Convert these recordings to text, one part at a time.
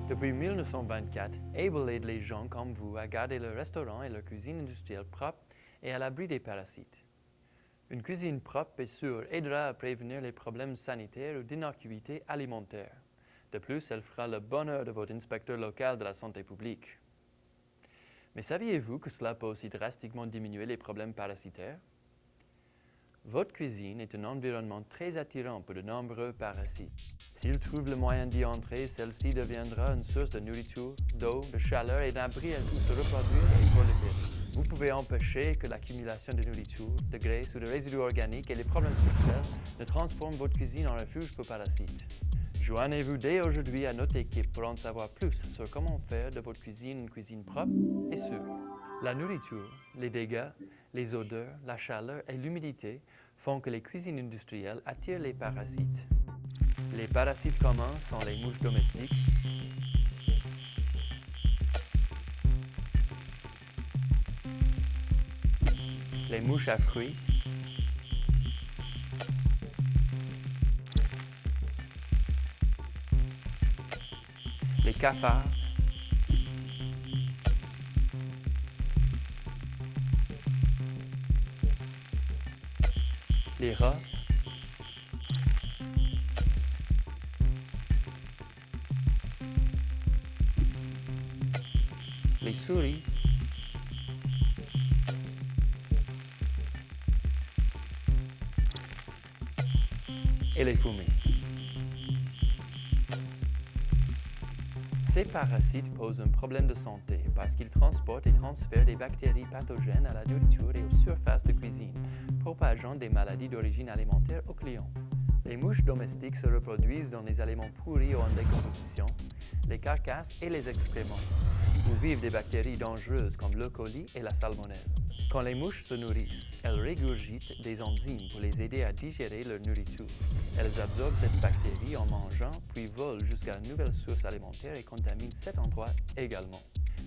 Depuis 1924, Able aide les gens comme vous à garder leur restaurant et leur cuisine industrielle propres et à l'abri des parasites. Une cuisine propre et sûre aidera à prévenir les problèmes sanitaires ou d'innocuité alimentaire. De plus, elle fera le bonheur de votre inspecteur local de la santé publique. Mais saviez-vous que cela peut aussi drastiquement diminuer les problèmes parasitaires? Votre cuisine est un environnement très attirant pour de nombreux parasites. S'ils trouvent le moyen d'y entrer, celle-ci deviendra une source de nourriture, d'eau, de chaleur et d'abri où se reproduire et proliférer. Vous pouvez empêcher que l'accumulation de nourriture, de graisse ou de résidus organiques et les problèmes structurels ne transforment votre cuisine en refuge pour parasites. Joignez-vous dès aujourd'hui à notre équipe pour en savoir plus sur comment faire de votre cuisine une cuisine propre et sûre. La nourriture, les dégâts, les odeurs, la chaleur et l'humidité font que les cuisines industrielles attirent les parasites. Les parasites communs sont les mouches domestiques, les mouches à fruits, les cafards, les rats, les souris, et les fourmis. Ces parasites posent un problème de santé parce qu'ils transportent et transfèrent des bactéries pathogènes à la nourriture et aux surfaces de cuisine, propageant des maladies d'origine alimentaire aux clients. Les mouches domestiques se reproduisent dans les aliments pourris ou en décomposition, les carcasses et les excréments, où vivent des bactéries dangereuses comme l'E. coli et la salmonelle. Quand les mouches se nourrissent, elles régurgitent des enzymes pour les aider à digérer leur nourriture. Elles absorbent cette bactérie en mangeant, puis volent jusqu'à une nouvelle source alimentaire et contaminent cet endroit également.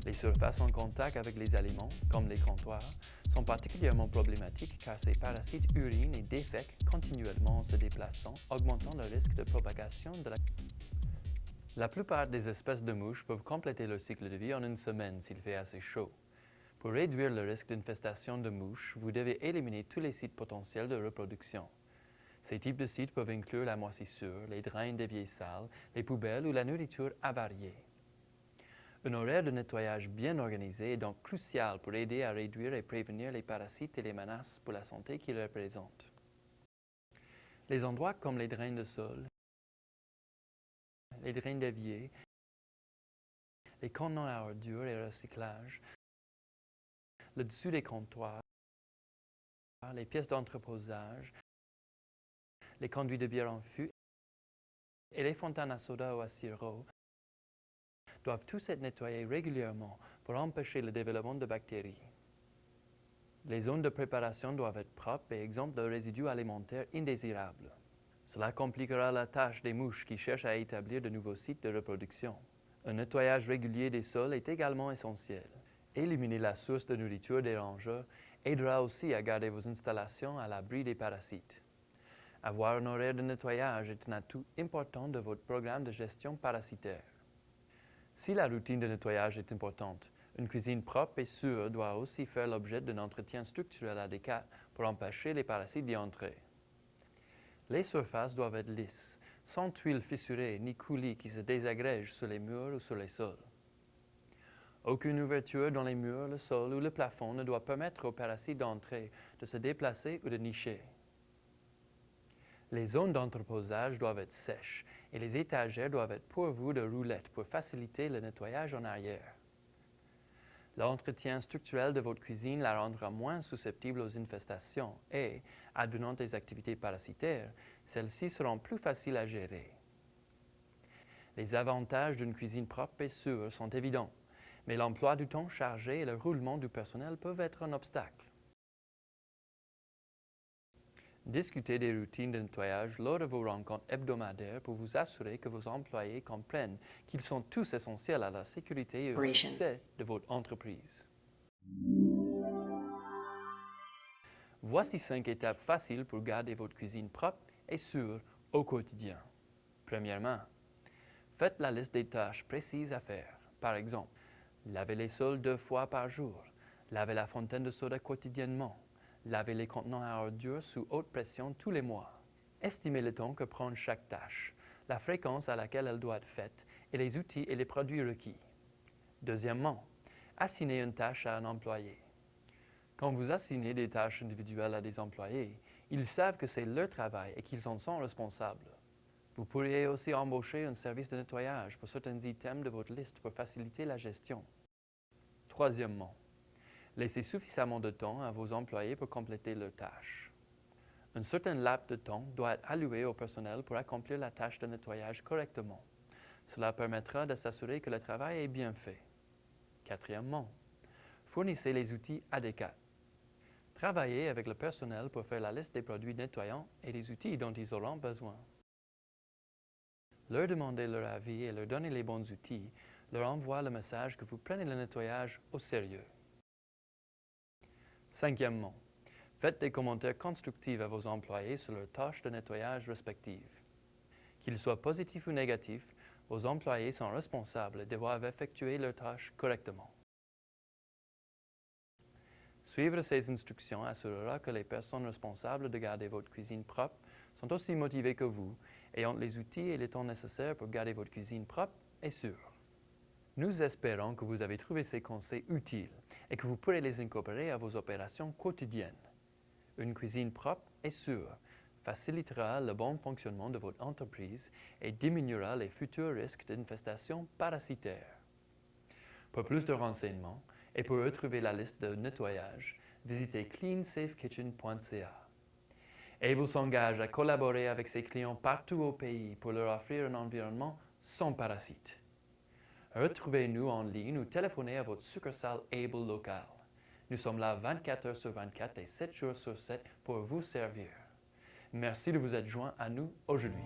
Les surfaces en contact avec les aliments, comme les comptoirs, sont particulièrement problématiques car ces parasites urinent et défèquent continuellement en se déplaçant, augmentant le risque de propagation de la... La plupart des espèces de mouches peuvent compléter leur cycle de vie en une semaine s'il fait assez chaud. Pour réduire le risque d'infestation de mouches, vous devez éliminer tous les sites potentiels de reproduction. Ces types de sites peuvent inclure la moisissure, les drains d'éviers sales, les poubelles ou la nourriture avariée. Un horaire de nettoyage bien organisé est donc crucial pour aider à réduire et prévenir les parasites et les menaces pour la santé qu'ils représentent. Les endroits comme les drains de sol, les drains d'évier, les contenants à ordures et recyclage, le dessus des comptoirs, les pièces d'entreposage, les conduits de bière en fût et les fontaines à soda ou à sirop doivent tous être nettoyés régulièrement pour empêcher le développement de bactéries. Les zones de préparation doivent être propres et exemptes de résidus alimentaires indésirables. Cela compliquera la tâche des mouches qui cherchent à établir de nouveaux sites de reproduction. Un nettoyage régulier des sols est également essentiel. Éliminer la source de nourriture dérangeur aidera aussi à garder vos installations à l'abri des parasites. Avoir un horaire de nettoyage est un atout important de votre programme de gestion parasitaire. Si la routine de nettoyage est importante, une cuisine propre et sûre doit aussi faire l'objet d'un entretien structurel adéquat pour empêcher les parasites d'y entrer. Les surfaces doivent être lisses, sans tuiles fissurées ni coulis qui se désagrègent sur les murs ou sur les sols. Aucune ouverture dans les murs, le sol ou le plafond ne doit permettre aux parasites d'entrer, de se déplacer ou de nicher. Les zones d'entreposage doivent être sèches et les étagères doivent être pourvues de roulettes pour faciliter le nettoyage en arrière. L'entretien structurel de votre cuisine la rendra moins susceptible aux infestations et, advenant des activités parasitaires, celles-ci seront plus faciles à gérer. Les avantages d'une cuisine propre et sûre sont évidents, mais l'emploi du temps chargé et le roulement du personnel peuvent être un obstacle. Discutez des routines de nettoyage lors de vos rencontres hebdomadaires pour vous assurer que vos employés comprennent qu'ils sont tous essentiels à la sécurité et au succès de votre entreprise. Voici 5 étapes faciles pour garder votre cuisine propre et sûre au quotidien. Premièrement, Faites la liste des tâches précises à faire. Par exemple, laver les sols 2 fois par jour, laver la fontaine de soda quotidiennement, laver les contenants à ordures sous haute pression tous les mois. Estimez le temps que prend chaque tâche, la fréquence à laquelle elle doit être faite et les outils et les produits requis. Deuxièmement, assignez une tâche à un employé. Quand vous assignez des tâches individuelles à des employés, ils savent que c'est leur travail et qu'ils en sont responsables. Vous pourriez aussi embaucher un service de nettoyage pour certains items de votre liste pour faciliter la gestion. Troisièmement, laissez suffisamment de temps à vos employés pour compléter leurs tâches. Un certain laps de temps doit être alloué au personnel pour accomplir la tâche de nettoyage correctement. Cela permettra de s'assurer que le travail est bien fait. Quatrièmement, fournissez les outils adéquats. Travaillez avec le personnel pour faire la liste des produits nettoyants et des outils dont ils auront besoin. Leur demander leur avis et leur donner les bons outils leur envoie le message que vous prenez le nettoyage au sérieux. Cinquièmement, faites des commentaires constructifs à vos employés sur leurs tâches de nettoyage respectives. Qu'ils soient positifs ou négatifs, vos employés sont responsables et doivent effectuer leurs tâches correctement. Suivre ces instructions assurera que les personnes responsables de garder votre cuisine propre sont aussi motivées que vous et ont les outils et le temps nécessaires pour garder votre cuisine propre et sûre. Nous espérons que vous avez trouvé ces conseils utiles et que vous pourrez les incorporer à vos opérations quotidiennes. Une cuisine propre et sûre facilitera le bon fonctionnement de votre entreprise et diminuera les futurs risques d'infestation parasitaire. Pour plus de renseignements et pour retrouver la liste de nettoyage, visitez cleansafekitchen.ca. Able s'engage à collaborer avec ses clients partout au pays pour leur offrir un environnement sans parasites. Retrouvez-nous en ligne ou téléphonez à votre succursale Able locale. Nous sommes là 24 heures sur 24 et 7 jours sur 7 pour vous servir. Merci de vous être joint à nous aujourd'hui.